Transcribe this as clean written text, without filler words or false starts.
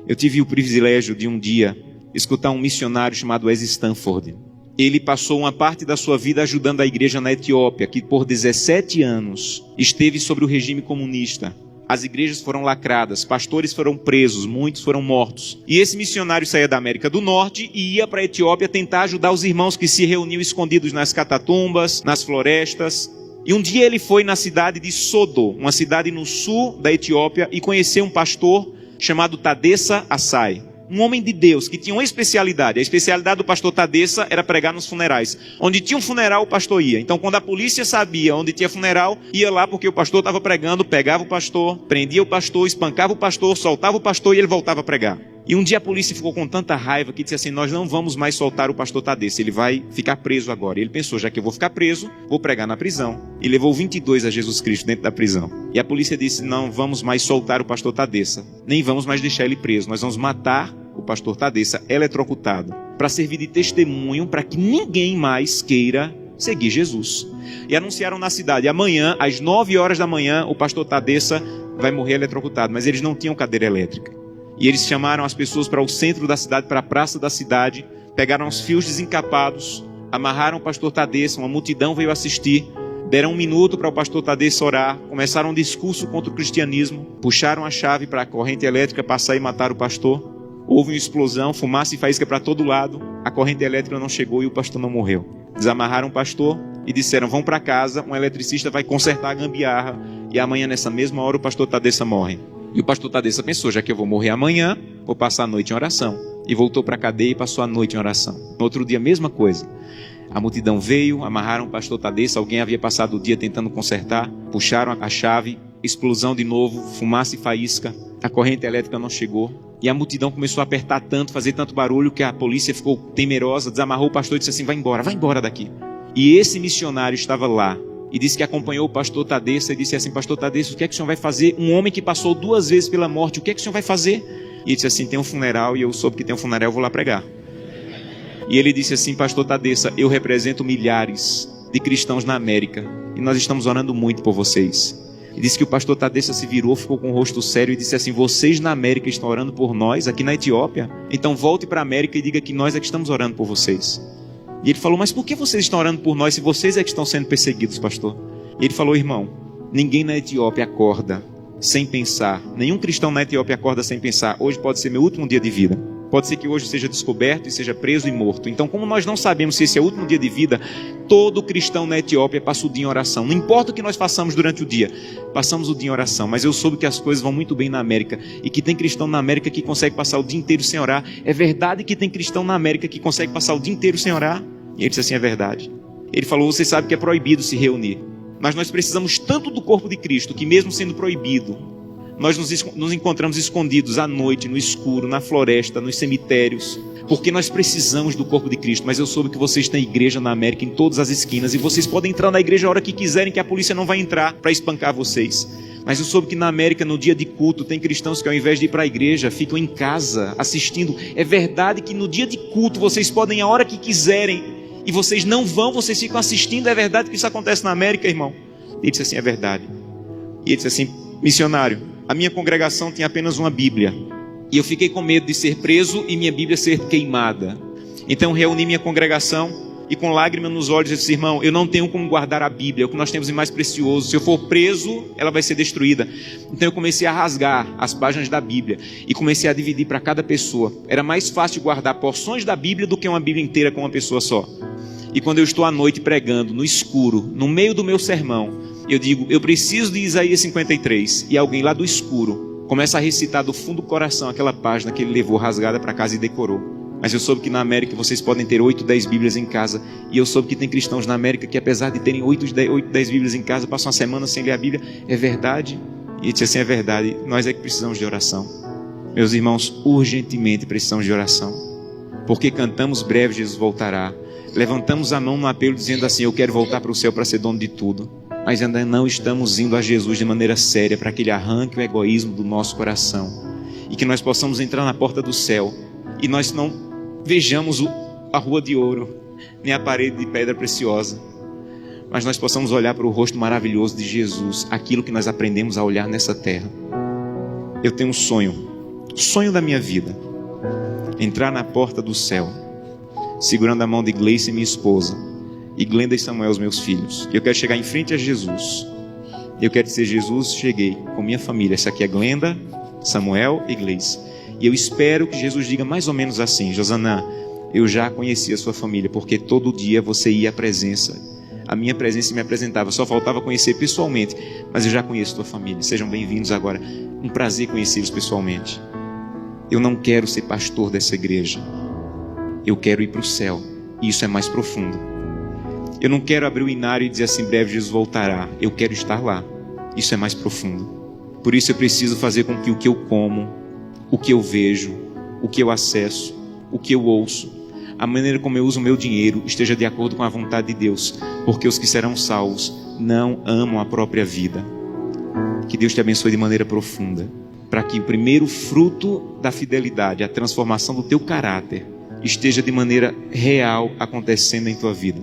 Eu tive o privilégio de um dia escutar um missionário chamado Wes Stanford. Ele passou uma parte da sua vida ajudando a igreja na Etiópia, que por 17 anos esteve sobre o regime comunista. As igrejas foram lacradas, pastores foram presos, muitos foram mortos. E esse missionário saía da América do Norte e ia para a Etiópia tentar ajudar os irmãos que se reuniam escondidos nas catatumbas, nas florestas. E um dia ele foi na cidade de Sodo, uma cidade no sul da Etiópia, e conheceu um pastor chamado Tadessa Asai. Um homem de Deus que tinha uma especialidade. A especialidade do pastor Tadessa era pregar nos funerais. Onde tinha um funeral, o pastor ia. Então, quando a polícia sabia onde tinha funeral, ia lá porque o pastor estava pregando, pegava o pastor, prendia o pastor, espancava o pastor, soltava o pastor e ele voltava a pregar. E um dia a polícia ficou com tanta raiva que disse assim: nós não vamos mais soltar o pastor Tadessa, ele vai ficar preso agora. E ele pensou: já que eu vou ficar preso, vou pregar na prisão. E levou 22 a Jesus Cristo dentro da prisão. E a polícia disse: não vamos mais soltar o pastor Tadessa, nem vamos mais deixar ele preso, nós vamos matar o pastor Tadessa eletrocutado, para servir de testemunho para que ninguém mais queira seguir Jesus. E anunciaram na cidade: amanhã, às 9 horas da manhã, o pastor Tadessa vai morrer eletrocutado. Mas eles não tinham cadeira elétrica. E eles chamaram as pessoas para o centro da cidade, para a praça da cidade, pegaram os fios desencapados, amarraram o pastor Tadessa, uma multidão veio assistir, deram 1 minuto para o pastor Tadessa orar, começaram um discurso contra o cristianismo, puxaram a chave para a corrente elétrica passar e matar o pastor. Houve uma explosão, fumaça e faísca para todo lado, a corrente elétrica não chegou e o pastor não morreu. Desamarraram o pastor e disseram: vão para casa, um eletricista vai consertar a gambiarra e amanhã nessa mesma hora o pastor Tadessa morre. E o pastor Tadessa pensou: já que eu vou morrer amanhã, vou passar a noite em oração. E voltou para a cadeia e passou a noite em oração. No outro dia, a mesma coisa. A multidão veio, amarraram o pastor Tadessa, alguém havia passado o dia tentando consertar, puxaram a chave, explosão de novo, fumaça e faísca, a corrente elétrica não chegou. E a multidão começou a apertar tanto, fazer tanto barulho, que a polícia ficou temerosa, desamarrou o pastor e disse assim: vai embora daqui. E esse missionário estava lá e disse que acompanhou o pastor Tadessa e disse assim: pastor Tadessa, o que é que o senhor vai fazer? Um homem que passou 2 vezes pela morte, o que é que o senhor vai fazer? E ele disse assim: tem um funeral e eu soube que tem um funeral, eu vou lá pregar. E ele disse assim: pastor Tadessa, eu represento milhares de cristãos na América e nós estamos orando muito por vocês. E disse que o pastor Tadessa se virou, ficou com o rosto sério e disse assim: vocês na América estão orando por nós, aqui na Etiópia? Então volte para a América e diga que nós é que estamos orando por vocês. E ele falou: mas por que vocês estão orando por nós se vocês é que estão sendo perseguidos, pastor? E ele falou: irmão, ninguém na Etiópia acorda sem pensar, nenhum cristão na Etiópia acorda sem pensar: hoje pode ser meu último dia de vida. Pode ser que hoje seja descoberto e seja preso e morto. Então, como nós não sabemos se esse é o último dia de vida, todo cristão na Etiópia passa o dia em oração. Não importa o que nós façamos durante o dia, passamos o dia em oração. Mas eu soube que as coisas vão muito bem na América e que tem cristão na América que consegue passar o dia inteiro sem orar. É verdade que tem cristão na América que consegue passar o dia inteiro sem orar? E ele disse assim: é verdade. Ele falou: você sabe que é proibido se reunir, mas nós precisamos tanto do corpo de Cristo que mesmo sendo proibido, nós nos encontramos escondidos à noite, no escuro, na floresta, nos cemitérios, porque nós precisamos do corpo de Cristo. Mas eu soube que vocês têm igreja na América em todas as esquinas, e vocês podem entrar na igreja a hora que quiserem, que a polícia não vai entrar para espancar vocês. Mas eu soube que na América, no dia de culto, tem cristãos que ao invés de ir para a igreja, ficam em casa assistindo. É verdade que no dia de culto vocês podem ir a hora que quiserem, e vocês não vão, vocês ficam assistindo. É verdade que isso acontece na América, irmão? Ele disse assim: é verdade. E ele disse assim: missionário, a minha congregação tinha apenas uma Bíblia, e eu fiquei com medo de ser preso e minha Bíblia ser queimada. Então reuni minha congregação e com lágrimas nos olhos eu disse: irmão, eu não tenho como guardar a Bíblia, é o que nós temos de mais precioso. Se eu for preso, ela vai ser destruída. Então eu comecei a rasgar as páginas da Bíblia e comecei a dividir para cada pessoa. Era mais fácil guardar porções da Bíblia do que uma Bíblia inteira com uma pessoa só. E quando eu estou à noite pregando, no escuro, no meio do meu sermão, eu digo: eu preciso de Isaías 53. E alguém lá do escuro começa a recitar do fundo do coração aquela página que ele levou rasgada para casa e decorou. Mas eu soube que na América vocês podem ter 8, 10 Bíblias em casa. E eu soube que tem cristãos na América que, apesar de terem 8, 10 Bíblias em casa, passam uma semana sem ler a Bíblia. É verdade? E ele disse assim: é verdade, nós é que precisamos de oração. Meus irmãos, urgentemente precisamos de oração. Porque cantamos: breve Jesus voltará. Levantamos a mão no apelo dizendo assim: eu quero voltar para o céu para ser dono de tudo. Mas ainda não estamos indo a Jesus de maneira séria para que Ele arranque o egoísmo do nosso coração e que nós possamos entrar na porta do céu e nós não vejamos a rua de ouro nem a parede de pedra preciosa, mas nós possamos olhar para o rosto maravilhoso de Jesus, aquilo que nós aprendemos a olhar nessa terra. Eu tenho um sonho O sonho da minha vida, entrar na porta do céu, segurando a mão de Gleice, minha esposa, e Glenda e Samuel, os meus filhos. Eu quero chegar em frente a Jesus. Eu quero dizer: Jesus, cheguei com minha família. Essa aqui é Glenda, Samuel e Gleice. E eu espero que Jesus diga mais ou menos assim: Josanã, eu já conheci a sua família, porque todo dia você ia à presença. A minha presença me apresentava, só faltava conhecer pessoalmente, mas eu já conheço a tua família. Sejam bem-vindos agora. Um prazer conhecê-los pessoalmente. Eu não quero ser pastor dessa igreja. Eu quero ir para o céu. E isso é mais profundo. Eu não quero abrir o inário e dizer assim: breve Jesus voltará. Eu quero estar lá. Isso é mais profundo. Por isso eu preciso fazer com que o que eu como, o que eu vejo, o que eu acesso, o que eu ouço, a maneira como eu uso o meu dinheiro esteja de acordo com a vontade de Deus. Porque os que serão salvos não amam a própria vida. Que Deus te abençoe de maneira profunda, para que o primeiro fruto da fidelidade, a transformação do teu caráter, esteja de maneira real acontecendo em tua vida.